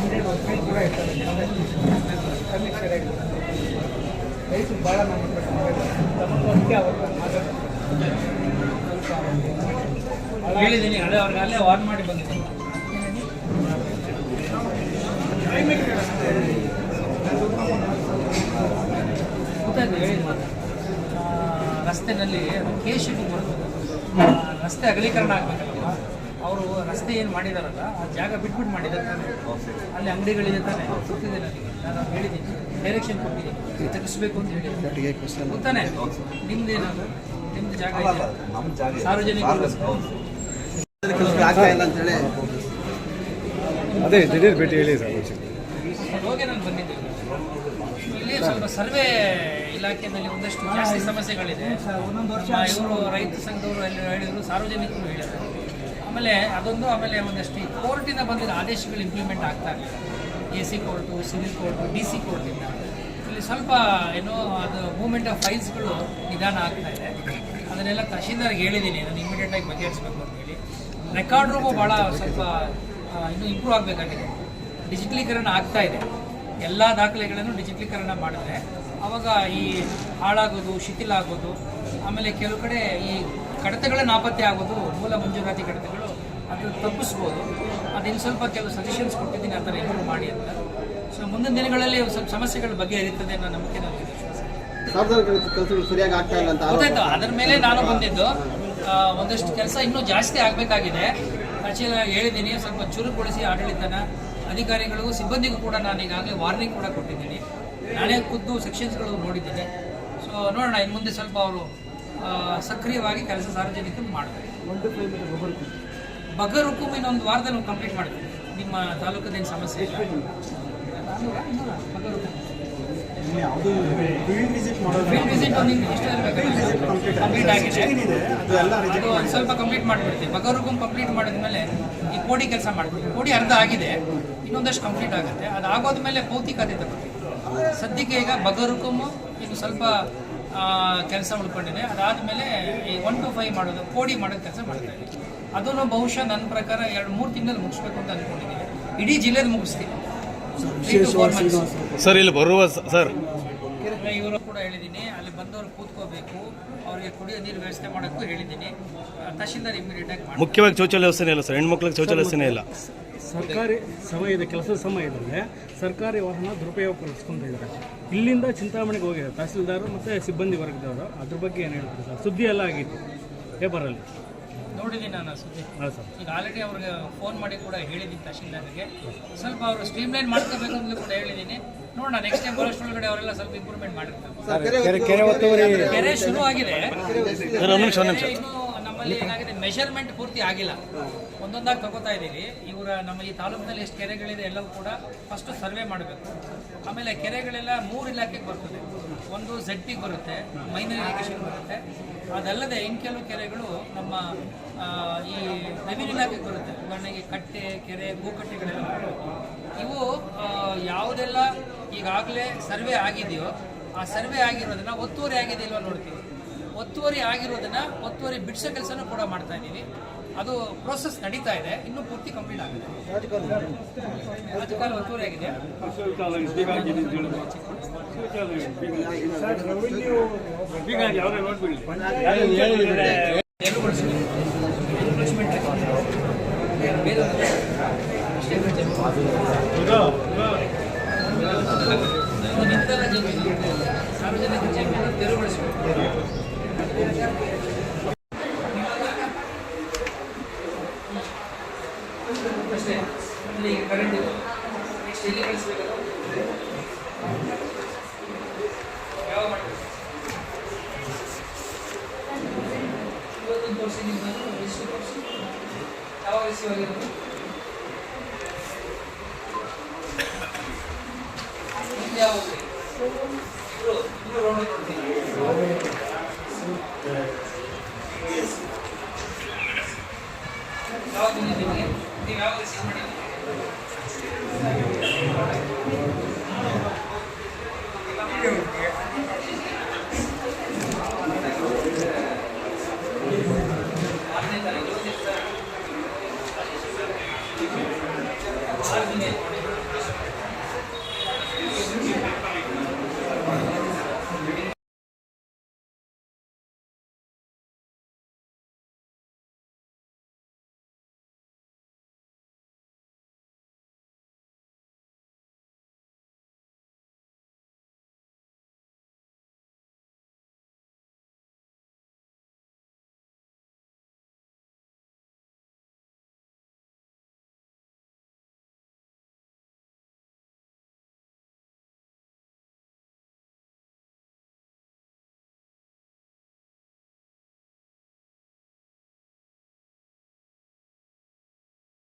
ಹಿಂದೆ ಕೈ ಕೂಡ ಇರ್ತಾರೆ ಕಮ್ಮಿ ಸರಿಯಾಗಿ ರೈತರು ಭಾಳ ಅದಕ್ಕೆ ಅವರು ಹೇಳಿದ್ದೀನಿ ಅಲ್ಲೇ ಅವ್ರಿಗೆ ಅಲ್ಲೇ ವಾರ್ನ್ ಮಾಡಿ ಬಂದಿದ್ದೀನಿ. ಗೊತ್ತಾಯ್ತು ಹೇಳಿದ್ದು ರಸ್ತೆನಲ್ಲಿ ಕೇಶಿಗೂ ಬರ್ತದೆ, ರಸ್ತೆ ಅಗಲೀಕರಣ ಆಗಬೇಕಲ್ವ, ಅವರು ರಸ್ತೆ ಏನು ಮಾಡಿದಾರಲ್ಲ ಆ ಜಾಗ ಬಿಟ್ಬಿಟ್ಟು ಮಾಡಿದ್ದಾರೆ ತಾನೆ, ಅಲ್ಲಿ ಅಂಗಡಿಗಳಿದೆ ತಾನೆ, ಗೊತ್ತಿದೆ ನನಗೆ, ನಾನು ಹೇಳಿದ್ದೀನಿ, ಡೈರೆಕ್ಷನ್ ಕೊಟ್ಟಿದ್ದೀನಿ ತೆಗಿಸ್ಬೇಕು ಅಂತ ಹೇಳಿದ್ದೀನಿ. ಗೊತ್ತಾನೆ ನಿಮ್ದೇನದು, ನಿಮ್ದು ಜಾಗ ಇದೆ ಸಾರ್ವಜನಿಕರು ಅದೇ ದಿಢೀರ್ ಭೇಟಿ ಹೇಳಿ ಸರ್. ಹೋಗಿ ನಾನು ಬಂದಿದ್ದೇವೆ. ಇಲ್ಲಿ ಸ್ವಲ್ಪ ಸರ್ವೆ ಇಲಾಖೆಯಲ್ಲಿ ಒಂದಷ್ಟು ಜಾಸ್ತಿ ಸಮಸ್ಯೆಗಳಿದೆ. ಇವರು ರೈತ ಸಂಘದವರು ಎಲ್ಲ ಹೇಳಿದರು, ಸಾರ್ವಜನಿಕರು ಹೇಳಿದರು. ಆಮೇಲೆ ಒಂದಷ್ಟು ಈ ಕೋರ್ಟಿಂದ ಬಂದಿದ್ದ ಆದೇಶಗಳು ಇಂಪ್ಲಿಮೆಂಟ್ ಆಗ್ತಾ ಇಲ್ಲ. AC court, civil court, DC ಕೋರ್ಟಿಂದ ಇಲ್ಲಿ ಸ್ವಲ್ಪ ಏನೋ ಅದು ಮೂವ್ಮೆಂಟ್ ಆಫ್ ಫೈಲ್ಸ್ಗಳು ನಿಧಾನ ಆಗ್ತಾ ಇದೆ. ಅದನ್ನೆಲ್ಲ ತಹಶೀಲ್ದಾರ್ಗೆ ಹೇಳಿದ್ದೀನಿ, ನಾನು ಇಮಿಡಿಯೇಟಾಗಿ ಬಗೆಹರಿಸಬೇಕು ಅಂತ ಹೇಳಿ. ರೆಕಾರ್ಡ್ ರೂಮು ಭಾಳ ಸ್ವಲ್ಪ ಇನ್ನೂ ಇಂಪ್ರೂವ್ ಆಗಬೇಕಾಗಿದೆ. ಡಿಜಿಟಲೀಕರಣ ಆಗ್ತಾ ಇದೆ, ಎಲ್ಲ ದಾಖಲೆಗಳನ್ನು ಡಿಜಿಟಲೀಕರಣ ಮಾಡಿದ್ರೆ ಆವಾಗ ಈ ಹಾಳಾಗೋದು, ಶಿಥಿಲ ಆಗೋದು, ಆಮೇಲೆ ಕೆಲವು ಕಡೆ ಈ ಕಡತಗಳೇ ನಾಪತ್ತೆ ಆಗೋದು, ಮೂಲ ಮಂಜೂರಾತಿ ಕಡತಗಳು, ಅದು ತಪ್ಪಿಸ್ಬೋದು. ಅದಿನ್ನು ಸ್ವಲ್ಪ ಕೆಲವು ಸಜೆಷನ್ಸ್ ಕೊಟ್ಟಿದ್ದೀನಿ, ಆ ಥರ ಇಂಪ್ರೂವ್ ಮಾಡಿ ಅಂತ. ಸೊ ಮುಂದಿನ ದಿನಗಳಲ್ಲಿ ಸ್ವಲ್ಪ ಸಮಸ್ಯೆಗಳ ಬಗೆಹರಿಯುತ್ತದೆ ಅನ್ನೋ ನಂಬಿಕೆ ನನಗೆ ಕೆಲಸಗಳು ಸರಿಯಾಗಿ ಆಗ್ತಾ ಇಲ್ಲ ಅಂತ ಗೊತ್ತಾಯ್ತು. ಅದರ ಮೇಲೆ ನಾನು ಬಂದಿದ್ದು. ಒಂದಷ್ಟು ಕೆಲಸ ಇನ್ನೂ ಜಾಸ್ತಿ ಆಗಬೇಕಾಗಿದೆ. ತಹಶೀಲ್ದಾರ್ ಹೇಳಿದ್ದೀನಿ, ಸ್ವಲ್ಪ ಚುರುಕುಗೊಳಿಸಿ ಆಡಳಿತನ, ಅಧಿಕಾರಿಗಳಿಗೂ ಸಿಬ್ಬಂದಿಗೂ ಕೂಡ ನಾನು ಈಗಾಗಲೇ ವಾರ್ನಿಂಗ್ ಕೂಡ ಕೊಟ್ಟಿದ್ದೀನಿ. ನಾನೇ ಖುದ್ದು ಸೆಕ್ಷನ್ಸ್ಗಳು ನೋಡಿದ್ದೀನಿ. ಸೊ ನೋಡೋಣ, ಇನ್ನು ಮುಂದೆ ಸ್ವಲ್ಪ ಅವರು ಸಕ್ರಿಯವಾಗಿ ಕೆಲಸ ಸಾರ್ವಜನಿಕರು ಮಾಡ್ತಾರೆ. ಬಗರ್ ಹುಕುಮ್ ಇನ್ನೊಂದು ವಾರದಲ್ಲಿ ಕಂಪ್ಲೀಟ್ ಮಾಡ್ತೀವಿ. ನಿಮ್ಮ ತಾಲೂಕದೇನು ಸಮಸ್ಯೆ ಇಲ್ಲ. ಫೀಲ್ಡ್ ವಿಸಿಟ್ ಕಂಪ್ಲೀಟ್ ಆಗಿದೆ, ಅದು ಒಂದು ಸ್ವಲ್ಪ ಕಂಪ್ಲೀಟ್ ಮಾಡಿಬಿಡ್ತೀವಿ. ಬಗರ್ ಹುಕುಮ್ ಕಂಪ್ಲೀಟ್ ಮಾಡಿದ್ಮೇಲೆ ಈ ಕೋಡಿ ಕೆಲಸ ಮಾಡ್ತೀವಿ. ಕೋಡಿ ಅರ್ಧ ಆಗಿದೆ, ಇನ್ನೊಂದಷ್ಟು ಕಂಪ್ಲೀಟ್ ಆಗುತ್ತೆ. ಅದು ಆಗೋದ್ಮೇಲೆ ಭೌತಿಕತೆ ತಗೋತೀವಿ. ಸದ್ಯಕ್ಕೆ ಈಗ ಬಗರ್ ಹುಕುಮ್ಮು ಇನ್ನು ಸ್ವಲ್ಪ ಕೆಲಸ ಉಳ್ಕೊಂಡಿದೆ. ಅದಾದಮೇಲೆ ಈ 1 to 5 ಮಾಡೋದು, ಕೋಡಿ ಮಾಡೋದು ಕೆಲಸ ಮಾಡ್ತಾ ಇದ್ದೀವಿ. ಅದನ್ನು ಬಹುಶಃ ನನ್ನ ಪ್ರಕಾರ 2-3 ತಿಂಗಳಲ್ಲಿ ಮುಗಿಸ್ಬೇಕು ಅಂತ ಅಂದ್ಕೊಂಡಿದ್ದೀನಿ. ಇಡೀ ಜಿಲ್ಲೆಯಲ್ಲಿ ಮುಗಿಸ್ತೀವಿ ಸರ್. ಇಲ್ಲಿ ಬರುವ ಸರ್ ಇವರು ಕೂಡ ಹೇಳಿದ್ದೀನಿ, ಅಲ್ಲಿ ಬಂದವರು ಕೂತ್ಕೋಬೇಕು, ಅವರಿಗೆ ಕುಡಿಯೋ ನೀರು ವ್ಯವಸ್ಥೆ ಮಾಡೋಕ್ಕೂ ಹೇಳಿದ್ದೀನಿ. ತಹಶೀಲ್ದಾರ್ ಇಮಿಡಿಯೇಟಾಗಿ ಮುಖ್ಯವಾಗಿ ಶೌಚಾಲಯ ವ್ಯವಸ್ಥೆ ಇಲ್ಲ ಸರ್, ಹೆಣ್ಮಕ್ಳಿಗೆ ಶೌಚಾಲಯ ವ್ಯವಸ್ಥೆ ಇಲ್ಲ. ಸರ್ಕಾರಿ ಸಮಯದ ಕೆಲಸದ ಸಮಯದಲ್ಲಿ ಸರ್ಕಾರಿ ವಾಹನ ದುರುಪಯೋಗಪಡಿಸ್ಕೊಂತ ಇದ್ದಾರೆ. ಇಲ್ಲಿಂದ ಚಿಂತಾಮಣಿಗೆ ಹೋಗಿದ್ದಾರೆ ತಹಸೀಲ್ದಾರ್ ಮತ್ತು ಸಿಬ್ಬಂದಿ ವರ್ಗದವರು. ಅದ್ರ ಬಗ್ಗೆ ಏನು ಹೇಳ್ತಾರೆ ಸರ್? ಸುದ್ದಿ ಎಲ್ಲ ಆಗಿತ್ತು ಪೇಪರಲ್ಲಿ, ನೋಡಿದ್ದೀನಿ ನಾನು ಸುದ್ದಿ. ಹಾಂ ಸರ್. ಈಗ ಆಲ್ರೆಡಿ ಅವ್ರಿಗೆ ಫೋನ್ ಮಾಡಿ ಕೂಡ ಹೇಳಿದ್ದೀನಿ ತಹಶೀಲ್ದಾರ್ಗೆ, ಸ್ವಲ್ಪ ಅವರು ಸ್ಟ್ರೀಮ್ಲೈನ್ ಮಾಡ್ಕೋಬೇಕು ಅಂತ ಕೂಡ ಹೇಳಿದ್ದೀನಿ. ನೋಡೋಣ, ನೆಕ್ಸ್ಟ್ ಟೈಮ್ ಬರೋಷ್ಟೊಳಗಡೆ ಅವರೆಲ್ಲ ಸ್ವಲ್ಪ ಇಂಪ್ರೂವ್ಮೆಂಟ್ ಮಾಡಿರ್ತಾರೆ. ಕೆರೆ ಶುರು ಆಗಿದೆ, ಇನ್ನು ನಮ್ಮಲ್ಲಿ ಏನಾಗಿದೆ ಮೆಷರ್ಮೆಂಟ್ ಪೂರ್ತಿ ಆಗಿಲ್ಲ, ಒಂದೊಂದಾಗಿ ತಗೋತಾ ಇದ್ದೀವಿ. ಇವರ ನಮ್ಮ ಈ ತಾಲೂಕಿನಲ್ಲಿ ಎಷ್ಟು ಕೆರೆಗಳಿದೆ ಎಲ್ಲವೂ ಕೂಡ ಫಸ್ಟು ಸರ್ವೆ ಮಾಡಬೇಕು. ಆಮೇಲೆ ಕೆರೆಗಳೆಲ್ಲ 3 ಇಲಾಖೆಗೆ ಬರ್ತದೆ. ಒಂದು ZP ಬರುತ್ತೆ, ಮೈನರ್ ಇರಿಗೇಷನ್ ಬರುತ್ತೆ. ಅದಲ್ಲದೆ ಇನ್ನು ಕೆಲವು ಕೆರೆಗಳು ನಮ್ಮ ಈ ರೆವಿನ್ಯೂ ಇಲಾಖೆಗೆ ಬರುತ್ತೆ. ಉದಾಹರಣೆಗೆ ಕಟ್ಟೆ, ಕೆರೆ, ಭೂಕಟ್ಟೆಗಳೆಲ್ಲ ಬರುತ್ತೆ. ಇವು ಯಾವುದೆಲ್ಲ ಈಗಾಗಲೇ ಸರ್ವೆ ಆಗಿದೆಯೋ ಆ ಸರ್ವೆ ಆಗಿರೋದನ್ನ ಒತ್ತುವರಿ ಆಗಿದೆ ಇಲ್ವ ನೋಡ್ತೀವಿ. ಒತ್ತುವರಿ ಆಗಿರೋದನ್ನ ಒತ್ತುವರಿ ಬಿಡಿಸೋ ಕೆಲಸನೂ ಕೂಡ ಮಾಡ್ತಾ ಇದ್ದೀವಿ. ಅದು ಪ್ರೋಸೆಸ್ ನಡೀತಾ ಇದೆ, ಇನ್ನೂ ಪೂರ್ತಿ ಕಂಪ್ಲೀಟ್ ಆಗಿದೆ. ರಾಜಕಾಲ ಒತ್ತುವರಿ ಆಗಿದೆ. ಸಾರ್ವಜನಿಕ ಜಮೀನು ತೆರವುಗೊಳಿಸಬೇಕು ಅಷ್ಟೇ. ಇಲ್ಲಿ ಕರೆಂಟ್ ಇದೆ, ನೆಕ್ಸ್ಟ್ ಎಲ್ಲಿ ಕಳಿಸ್ಬೇಕಲ್ಲ, ಯಾವ ಮಾಡಬೇಕು ಇವತ್ತೊಂದು ತೋರಿಸಿ, ನಿಮ್ಮ ರಿಜಿಸ್ಟರ್ ತೋರಿಸಿ, ಯಾವಾಗ ರಿಸೀವ್ ಆಗಿರೋದು ಯಾವ ಇಬ್ರು ರೌಂಡ್ ನೋಡ್ತೀನಿ. ಯಾವಾಗ ನಿಮಗೆ ನೀವು ಯಾವಾಗ ರಿಸೀವ್ ಮಾಡಿ ಆರನೇ ತಾರೀಕು